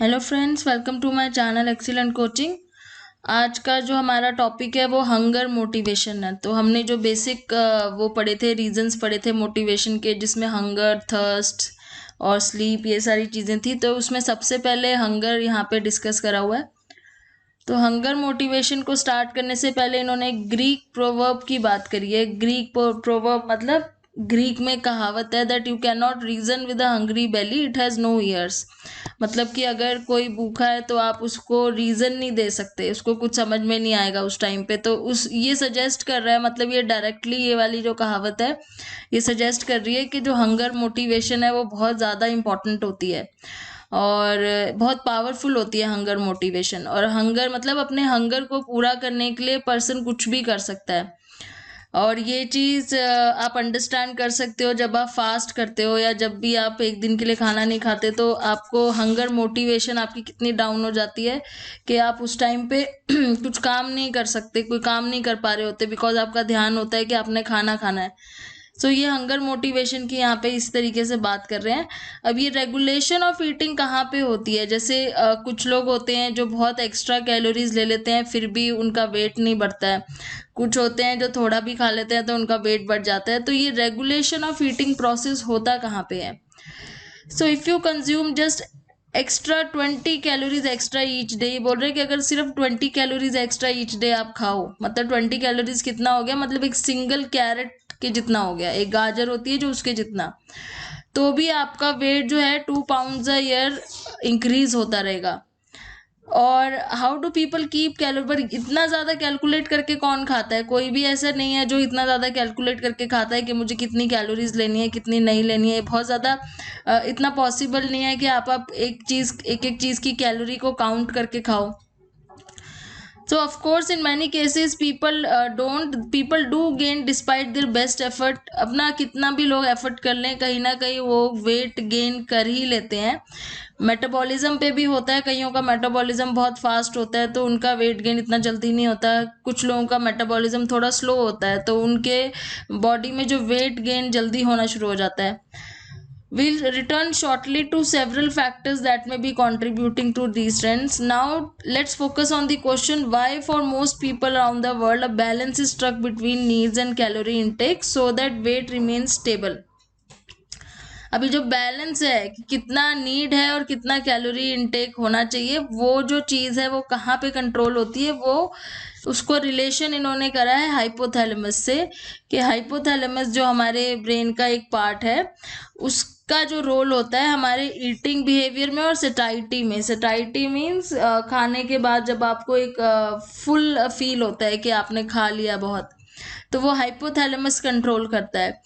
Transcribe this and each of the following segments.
Hello friends, welcome to my channel excellent coaching. आज का जो हमारा टॉपिक है वो हंगर मोटिवेशन है। तो हमने जो बेसिक वो पढ़े थे, रीजंस पढ़े थे मोटिवेशन के, जिसमें हंगर, थर्स्ट और स्लीप ये सारी चीज़ें थी। तो उसमें सबसे पहले हंगर यहाँ पे डिस्कस करा हुआ है। तो हंगर मोटिवेशन को स्टार्ट करने से पहले इन्होंने ग्रीक प्रोवर्ब की बात करी है। ग्रीक प्रोवर्ब मतलब ग्रीक में कहावत है that you can not reason with a hungry belly, it has no ears. मतलब कि अगर कोई भूखा है तो आप उसको रीज़न नहीं दे सकते, उसको कुछ समझ में नहीं आएगा उस टाइम पे। तो उस ये सजेस्ट कर रहा है, मतलब ये डायरेक्टली ये वाली जो कहावत है ये सजेस्ट कर रही है कि जो हंगर मोटिवेशन है वो बहुत ज़्यादा इम्पॉर्टेंट होती है और बहुत पावरफुल होती है हंगर मोटिवेशन। और हंगर मतलब अपने हंगर को पूरा करने के लिए पर्सन कुछ भी कर सकता है। और ये चीज़ आप अंडरस्टैंड कर सकते हो जब आप फास्ट करते हो या जब भी आप एक दिन के लिए खाना नहीं खाते, तो आपको हंगर मोटिवेशन आपकी कितनी डाउन हो जाती है कि आप उस टाइम पे कुछ काम नहीं कर सकते, कोई काम नहीं कर पा रहे होते, बिकॉज आपका ध्यान होता है कि आपने खाना खाना है। सो ये हंगर मोटिवेशन की यहाँ पे इस तरीके से बात कर रहे हैं। अब ये रेगुलेशन ऑफ ईटिंग कहाँ पे होती है? जैसे कुछ लोग होते हैं जो बहुत एक्स्ट्रा कैलोरीज ले लेते हैं फिर भी उनका वेट नहीं बढ़ता है। कुछ होते हैं जो थोड़ा भी खा लेते हैं तो उनका वेट बढ़ जाता है। तो ये रेगुलेशन ऑफ ईटिंग प्रोसेस होता कहाँ पे है? So if you consume just extra 20 calories extra each day, बोल रहे हैं कि अगर सिर्फ 20 कैलोरीज एक्स्ट्रा ईच डे आप खाओ, मतलब 20 कैलोरीज कितना हो गया? मतलब एक सिंगल कैरेट के जितना हो गया, एक गाजर होती है जो उसके जितना, तो भी आपका वेट जो है 2 पाउंड्स अ ईयर इंक्रीज होता रहेगा। और how do people keep calorie? पर इतना ज़्यादा कैलकुलेट करके कौन खाता है? कोई भी ऐसा नहीं है जो इतना ज़्यादा कैलकुलेट करके खाता है कि मुझे कितनी कैलोरीज लेनी है, कितनी नहीं लेनी है। बहुत ज़्यादा इतना पॉसिबल नहीं है कि आप एक एक चीज़ की कैलोरी को काउंट करके खाओ। So of course in many cases people do gain despite their best effort। अपना कितना भी लोग एफर्ट कर लें, कहीं ना कहीं वो वेट गेन कर ही लेते हैं। मेटाबॉलिज्म पे भी होता है, कईयों का मेटाबॉलिज्म बहुत फास्ट होता है तो उनका वेट गेन इतना जल्दी नहीं होता। कुछ लोगों का मेटाबॉलिज्म थोड़ा स्लो होता है तो उनके बॉडी में जो वेट गेन जल्दी होना शुरू हो जाता है। We'll return shortly to several factors that may be contributing to these trends. Now, let's focus on the question why, for most people around the world, a balance is struck between needs and calorie intake so that weight remains stable. अभी जो balance है कि कितना need है और कितना calorie intake होना चाहिए, वो जो चीज़ है वो कहाँ पे कंट्रोल होती है, वो उसको रिलेशन इन्होंने करा है हाइपोथैलेमस से। कि हाइपोथैलेमस जो हमारे ब्रेन का एक पार्ट है, उसका जो रोल होता है हमारे ईटिंग बिहेवियर में और सेटाइटी में। सेटाइटी मीन्स खाने के बाद जब आपको एक फुल फील होता है कि आपने खा लिया बहुत, तो वो हाइपोथैलेमस कंट्रोल करता है।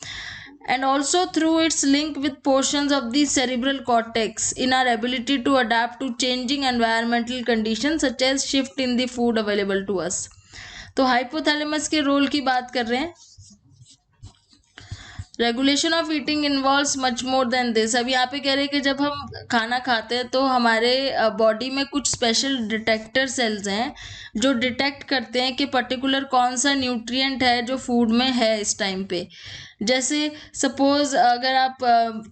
And also through its link with portions of the cerebral cortex in our ability to adapt to changing environmental conditions such as shift in the food available to us। तो hypothalamus के role की बात कर रहे हैं। Regulation of eating involves much more than this. अब यहाँ पे कह रहे हैं कि जब हम खाना खाते हैं तो हमारे बॉडी में कुछ स्पेशल डिटेक्टर सेल्स हैं जो डिटेक्ट करते हैं कि पर्टिकुलर कौन सा न्यूट्रिएंट है जो फूड में है इस टाइम पे। जैसे सपोज अगर आप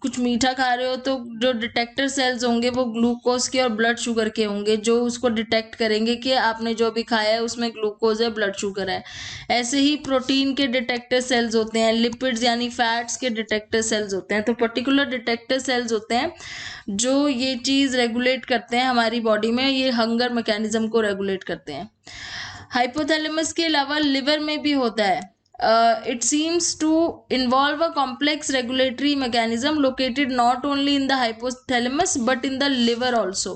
कुछ मीठा खा रहे हो तो जो डिटेक्टर सेल्स होंगे वो ग्लूकोज के और ब्लड शुगर के होंगे, जो उसको डिटेक्ट करेंगे कि आपने जो भी खाया है उसमें ग्लूकोज है, ब्लड शुगर है। ऐसे ही प्रोटीन के डिटेक्टर सेल्स होते हैं, लिपिड्स यानी फैट्स के डिटेक्टर सेल्स होते हैं। तो पर्टिकुलर डिटेक्टर सेल्स होते हैं जो ये चीज़ रेगुलेट करते हैं हमारी बॉडी में, ये हंगर मैकेनिज्म को रेगुलेट करते हैं। हाइपोथैलेमस के अलावा लिवर में भी होता है। It seems to involve a complex regulatory mechanism located not only in the hypothalamus but in the liver also।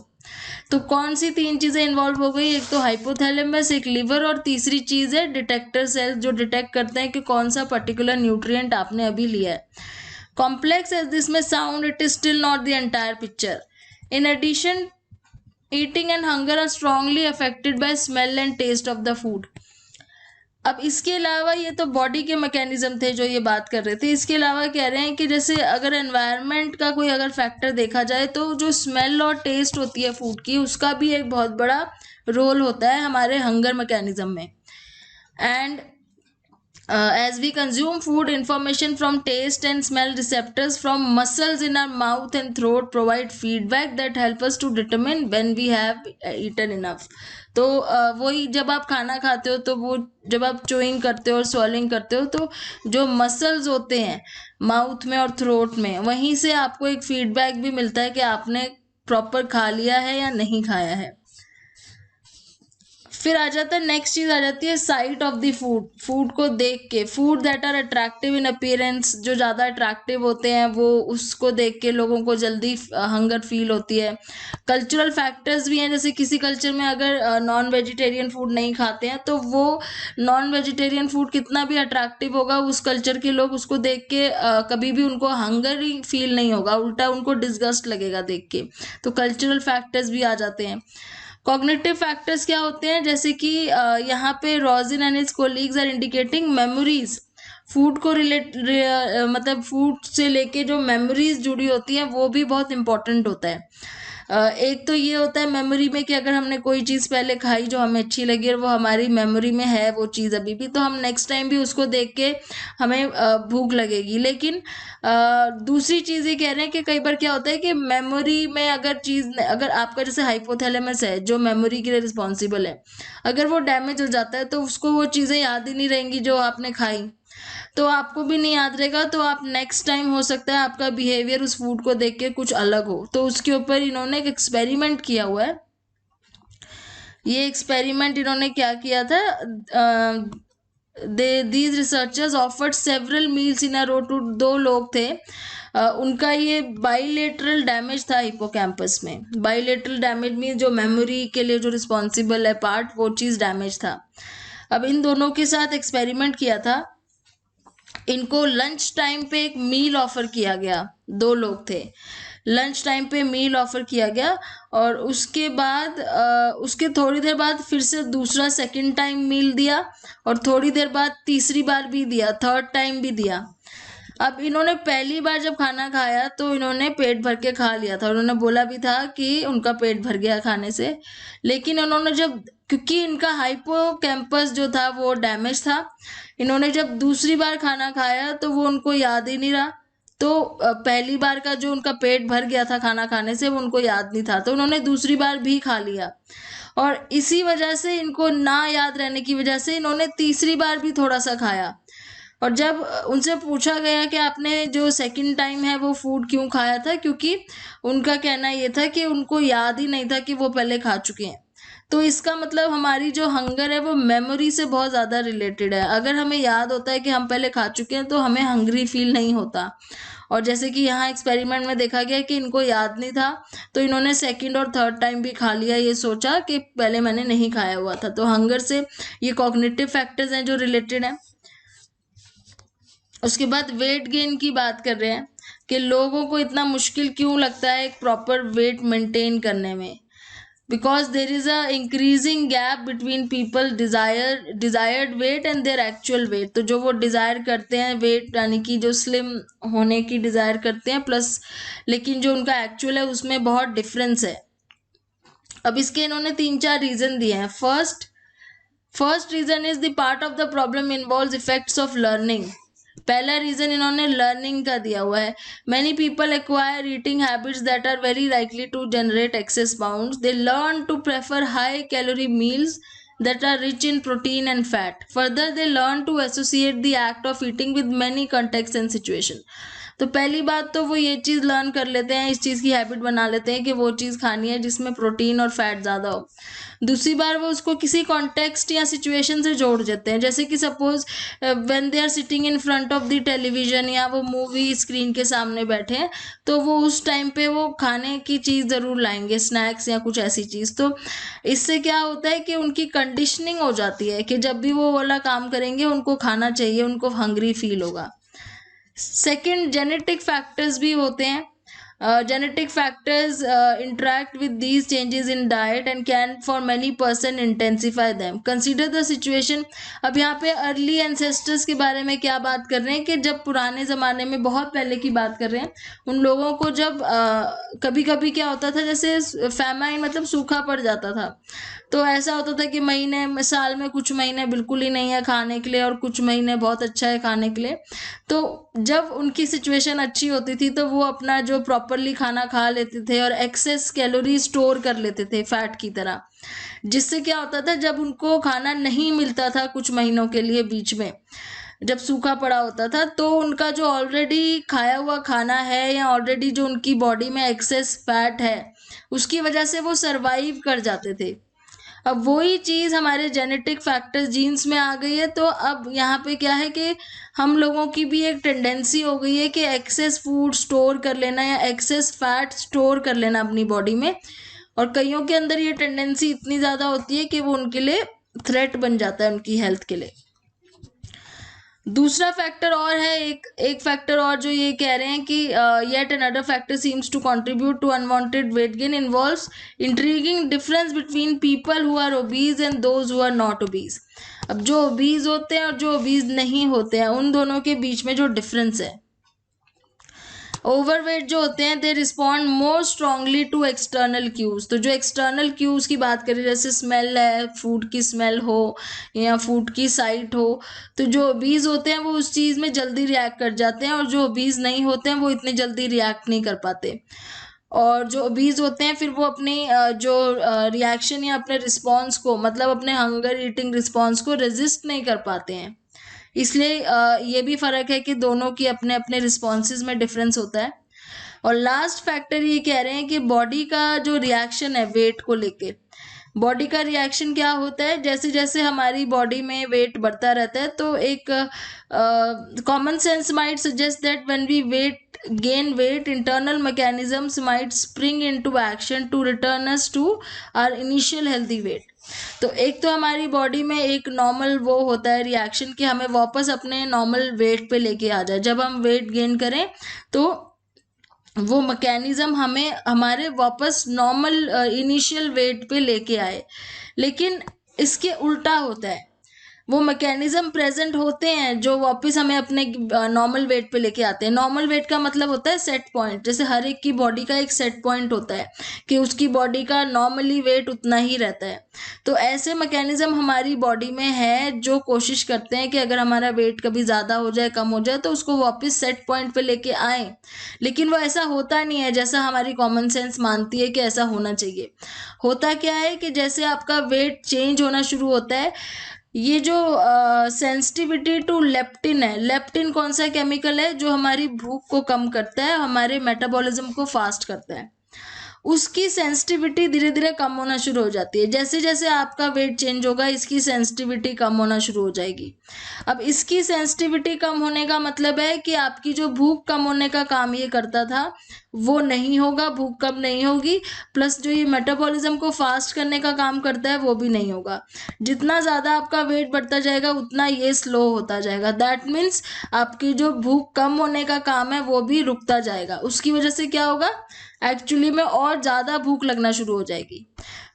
तो कौन सी 3 चीज़ें इन्वॉल्व हो गई? एक तो हाइपोथैलेमस, एक लिवर और तीसरी चीज़ है डिटेक्टर सेल्स जो डिटेक्ट करते हैं कि कौन सा पर्टिकुलर न्यूट्रिएंट आपने अभी लिया है। कॉम्प्लेक्स एज दिस में sound, it is still not the entire picture. In addition, eating and hunger are strongly affected by smell and taste of the food. अब इसके अलावा ये तो बॉडी के मैकेनिज्म थे जो ये बात कर रहे थे। इसके अलावा कह रहे हैं कि जैसे अगर एनवायरनमेंट का कोई अगर फैक्टर देखा जाए तो जो स्मेल और टेस्ट होती है फूड की, उसका भी एक बहुत बड़ा रोल होता है हमारे हंगर मैकेनिज्म में। And As we consume food, information from taste and smell receptors from muscles in our mouth and throat provide feedback that help us to determine when we have eaten enough. तो वही जब आप खाना खाते हो तो वो जब आप चोइंग करते हो और स्वॉलिंग करते हो तो जो मसल्स होते हैं माउथ में और थ्रोट में, वहीं से आपको एक फीडबैक भी मिलता है कि आपने प्रॉपर खा लिया है या नहीं खाया है। फिर आ जाता है नेक्स्ट चीज आ जाती है sight of the food. Food को देख के, food that are attractive in appearance, जो ज़्यादा अट्रैक्टिव होते हैं वो उसको देख के लोगों को जल्दी हंगर फील होती है। कल्चरल फैक्टर्स भी हैं, जैसे किसी कल्चर में अगर नॉन वेजिटेरियन फूड नहीं खाते हैं तो वो नॉन वेजिटेरियन फूड कितना भी अट्रैक्टिव होगा, उस कल्चर के लोग उसको देख के कभी भी उनको हंगर ही फील नहीं होगा, उल्टा उनको डिस्गस्ट लगेगा देख के। तो कल्चरल फैक्टर्स भी आ जाते हैं। कॉग्निटिव फैक्टर्स क्या होते हैं, जैसे कि यहाँ पे Rozin and his colleagues are indicating memories. Food को मतलब फूड से लेके जो मेमोरीज जुड़ी होती हैं वो भी बहुत इंपॉर्टेंट होता है। एक तो ये होता है मेमोरी में कि अगर हमने कोई चीज़ पहले खाई जो हमें अच्छी लगी और वो हमारी मेमोरी में है वो चीज़ अभी भी, तो हम नेक्स्ट टाइम भी उसको देख के हमें भूख लगेगी। लेकिन दूसरी चीज़ ये कह रहे हैं कि कई बार क्या होता है कि मेमोरी में अगर आपका जैसे हाइपोथैलेमस है जो मेमोरी के लिए रिस्पॉन्सिबल है, अगर वो डैमेज हो जाता है तो उसको वो चीज़ें याद ही नहीं रहेंगी जो आपने खाई, तो आपको भी नहीं याद रहेगा। तो आप नेक्स्ट टाइम हो सकता है आपका बिहेवियर उस फूड को देख के कुछ अलग हो। तो उसके ऊपर इन्होंने एक एक्सपेरिमेंट किया हुआ है। ये एक्सपेरिमेंट इन्होंने क्या किया था, these researchers offered several meals in a row to 2 लोग थे। उनका ये बाइलेटरल डैमेज था हिपोकैम्पस में। बाइलेटरल डैमेज मीन जो मेमोरी के लिए जो रिस्पॉन्सिबल है पार्ट, वो चीज़ डैमेज था। अब इन दोनों के साथ एक्सपेरिमेंट किया था। इनको लंच टाइम पे एक मील ऑफर किया गया, 2 लोग थे, लंच टाइम पे मील ऑफर किया गया और उसके बाद उसके थोड़ी देर बाद फिर से दूसरा सेकंड टाइम मील दिया और थोड़ी देर बाद तीसरी बार भी दिया, थर्ड टाइम भी दिया। अब इन्होंने पहली बार जब खाना खाया तो इन्होंने पेट भर के खा लिया था, उन्होंने बोला भी था कि उनका पेट भर गया खाने से। लेकिन उन्होंने क्योंकि इनका हाइपोकैम्पस जो था वो डैमेज था, इन्होंने जब दूसरी बार खाना खाया तो वो उनको याद ही नहीं रहा। तो पहली बार का जो उनका पेट भर गया था खाना खाने से वो उनको याद नहीं था, तो उन्होंने दूसरी बार भी खा लिया और इसी वजह से इनको ना याद रहने की वजह से इन्होंने तीसरी बार भी थोड़ा सा खाया। और जब उनसे पूछा गया कि आपने जो सेकंड टाइम है वो फूड क्यों खाया था, क्योंकि उनका कहना ये था कि उनको याद ही नहीं था कि वो पहले खा चुके हैं। तो इसका मतलब हमारी जो हंगर है वो मेमोरी से बहुत ज़्यादा रिलेटेड है। अगर हमें याद होता है कि हम पहले खा चुके हैं तो हमें हंग्री फील नहीं होता। और जैसे कि यहाँ एक्सपेरिमेंट में देखा गया कि इनको याद नहीं था तो इन्होंने सेकंड और थर्ड टाइम भी खा लिया, ये सोचा कि पहले मैंने नहीं खाया हुआ था। तो हंगर से ये कॉग्निटिव फैक्टर्स हैं जो रिलेटेड हैं। उसके बाद वेट गेन की बात कर रहे हैं कि लोगों को इतना मुश्किल क्यों लगता है एक प्रॉपर वेट मेंटेन करने में, because there is a increasing gap between people desired weight and their actual weight. तो जो वो डिज़ायर करते हैं वेट, यानी कि जो स्लिम होने की डिज़ायर करते हैं प्लस, लेकिन जो उनका एक्चुअल है उसमें बहुत डिफरेंस है। अब इसके इन्होंने 3-4 रीज़न दिए हैं। First reason is the part of the problem involves effects of learning. पहला रीजन इन्होंने लर्निंग का दिया हुआ है। Many people acquire eating habits that are very likely to generate excess pounds. They learn to prefer high calorie meals that are rich in protein and fat. Further, they learn to associate the act of eating with many contexts and situation. तो पहली बात तो वो ये चीज़ learn कर लेते हैं, इस चीज़ की हैबिट बना लेते हैं कि वो चीज़ खानी है जिसमें प्रोटीन और फैट ज़्यादा हो। दूसरी बार वो उसको किसी कॉन्टेक्स्ट या सिचुएशन से जोड़ देते हैं, जैसे कि suppose when they are sitting in front of the television या वो मूवी स्क्रीन के सामने बैठे हैं तो वो उस टाइम पे वो खाने की चीज़ ज़रूर लाएंगे, स्नैक्स या कुछ ऐसी चीज़। तो इससे क्या होता है कि उनकी कंडीशनिंग हो जाती है कि जब भी वो वाला काम करेंगे उनको खाना चाहिए, उनको हंग्री फील होगा। सेकंड, जेनेटिक फैक्टर्स भी होते हैं। genetic factors interact with these changes in diet and can for many person intensify them. Consider the situation. अब यहाँ पे अर्ली एंसेस्टर्स के बारे में क्या बात कर रहे हैं कि जब पुराने ज़माने में, बहुत पहले की बात कर रहे हैं, उन लोगों को जब कभी कभी क्या होता था, जैसे फैमाइन मतलब सूखा पड़ जाता था, तो ऐसा होता था कि महीने साल में कुछ महीने बिल्कुल ही नहीं है खाने के लिए और कुछ महीने बहुत अच्छा है खाने के लिए। तो जब उनकी सिचुएशन अच्छी होती थी तो वो अपना जो प्रॉपरली खाना खा लेते थे और एक्सेस कैलोरी स्टोर कर लेते थे फैट की तरह, जिससे क्या होता था जब उनको खाना नहीं मिलता था कुछ महीनों के लिए बीच में, जब सूखा पड़ा होता था, तो उनका जो ऑलरेडी खाया हुआ खाना है या ऑलरेडी जो उनकी बॉडी में एक्सेस फैट है उसकी वजह से वो सरवाइव कर जाते थे। अब वही चीज़ हमारे जेनेटिक फैक्टर्स जीन्स में आ गई है, तो अब यहाँ पे क्या है कि हम लोगों की भी एक टेंडेंसी हो गई है कि एक्सेस फूड स्टोर कर लेना या एक्सेस फैट स्टोर कर लेना अपनी बॉडी में, और कईयों के अंदर ये टेंडेंसी इतनी ज़्यादा होती है कि वो उनके लिए थ्रेट बन जाता है उनकी हेल्थ के लिए। दूसरा फैक्टर और है, एक फैक्टर और जो ये कह रहे हैं कि yet another factor seems to contribute to unwanted weight gain involves intriguing difference between people who are obese and those who are not obese. अब जो ओबीज होते हैं और जो ओबीज नहीं होते हैं उन दोनों के बीच में जो डिफरेंस है, ओवरवेट जो होते हैं they respond more strongly to external cues. तो जो एक्सटर्नल क्यूज की बात करें, जैसे स्मेल है, फूड की स्मेल हो या फूड की साइट हो, तो जो ओबीज होते हैं वो उस चीज़ में जल्दी रिएक्ट कर जाते हैं और जो ओबीज नहीं होते हैं वो इतनी जल्दी रिएक्ट नहीं कर पाते। और जो ओबीज होते हैं फिर वो अपनी जो रिएक्शन या अपने रिस्पॉन्स को, मतलब अपने हंगर ईटिंग रिस्पॉन्स को रेजिस्ट नहीं कर पाते हैं। इसलिए ये भी फ़र्क है कि दोनों की अपने अपने रिस्पॉन्सेज में डिफरेंस होता है। और लास्ट फैक्टर ये कह रहे हैं कि बॉडी का जो रिएक्शन है वेट को लेके, बॉडी का रिएक्शन क्या होता है, जैसे जैसे हमारी बॉडी में वेट बढ़ता रहता है तो एक common sense might suggest that when we gain weight, internal mechanisms might spring into action to return us to our initial healthy weight. तो एक तो हमारी बॉडी में एक नॉर्मल वो होता है रिएक्शन कि हमें वापस अपने नॉर्मल वेट पे लेके आ जाए। जब हम वेट गेन करें तो वो मैकेनिज्म हमें हमारे वापस नॉर्मल इनिशियल वेट पे लेके आए। लेकिन इसके उल्टा होता है, वो मैकेनिज्म प्रेजेंट होते हैं जो वापस हमें अपने नॉर्मल वेट पे लेके आते हैं। नॉर्मल वेट का मतलब होता है सेट पॉइंट, जैसे हर एक की बॉडी का एक सेट पॉइंट होता है कि उसकी बॉडी का नॉर्मली वेट उतना ही रहता है। तो ऐसे मैकेनिज्म हमारी बॉडी में है जो कोशिश करते हैं कि अगर हमारा वेट कभी ज़्यादा हो जाए, कम हो जाए, तो उसको वापस सेट पॉइंट पे लेके आए। लेकिन वो ऐसा होता नहीं है जैसा हमारी कॉमन सेंस मानती है कि ऐसा होना चाहिए। होता क्या है कि जैसे आपका वेट चेंज होना शुरू होता है, ये जो सेंसिटिविटी टू लेप्टिन है, लेप्टिन कौन सा केमिकल है जो हमारी भूख को कम करता है, हमारे मेटाबॉलिज्म को फास्ट करता है, उसकी सेंसिटिविटी धीरे धीरे कम होना शुरू हो जाती है। जैसे जैसे आपका वेट चेंज होगा इसकी सेंसिटिविटी कम होना शुरू हो जाएगी। अब इसकी सेंसिटिविटी कम होने का मतलब है कि आपकी जो भूख कम होने का काम ये करता था वो नहीं होगा, भूख कम नहीं होगी, प्लस जो ये मेटाबॉलिज्म को फास्ट करने का काम करता है वो भी नहीं होगा। जितना ज़्यादा आपका वेट बढ़ता जाएगा उतना ये स्लो होता जाएगा। दैट मीन्स आपकी जो भूख कम होने का काम है वो भी रुकता जाएगा। उसकी वजह से क्या होगा, एक्चुअली में और ज़्यादा भूख लगना शुरू हो जाएगी।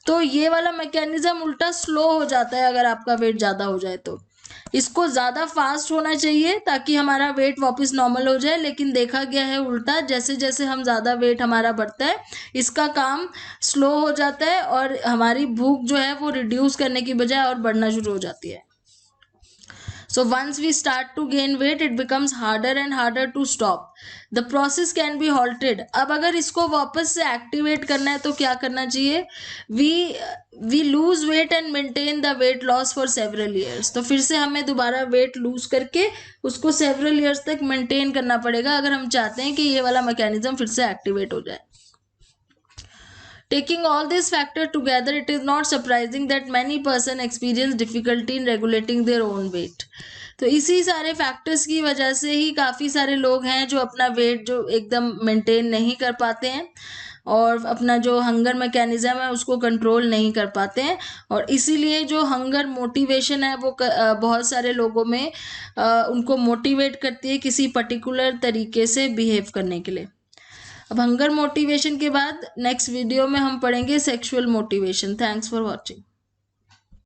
तो ये वाला मैकेनिज्म उल्टा स्लो हो जाता है अगर आपका वेट ज़्यादा हो जाए तो। इसको ज़्यादा फास्ट होना चाहिए ताकि हमारा वेट वापस नॉर्मल हो जाए, लेकिन देखा गया है उल्टा, जैसे जैसे हम ज़्यादा वेट हमारा बढ़ता है इसका काम स्लो हो जाता है और हमारी भूख जो है वो रिड्यूस करने की बजाय और बढ़ना शुरू हो जाती है। So once we start to gain weight, it becomes harder and harder to stop. The process can be halted. अब अगर इसको वापस से एक्टिवेट करना है तो क्या करना चाहिए, we lose weight and maintain the weight loss for several years. तो फिर से हमें दोबारा वेट लूज करके उसको several years तक मेंटेन करना पड़ेगा अगर हम चाहते हैं कि ये वाला मैकेनिज्म फिर से एक्टिवेट हो जाए। Taking all these factors together, it is not surprising that many person experience difficulty in regulating their own weight. तो इसी सारे फैक्टर्स की वजह से ही काफ़ी सारे लोग हैं जो अपना वेट जो एकदम मेंटेन नहीं कर पाते हैं और अपना जो हंगर मैकेनिज्म है उसको कंट्रोल नहीं कर पाते हैं, और इसीलिए जो हंगर मोटिवेशन है वो बहुत सारे लोगों में उनको मोटिवेट करती है किसी पर्टिकुलर तरीके से बिहेव करने के लिए। अब हंगर मोटिवेशन के बाद नेक्स्ट वीडियो में हम पढ़ेंगे sexual motivation. Thanks for watching.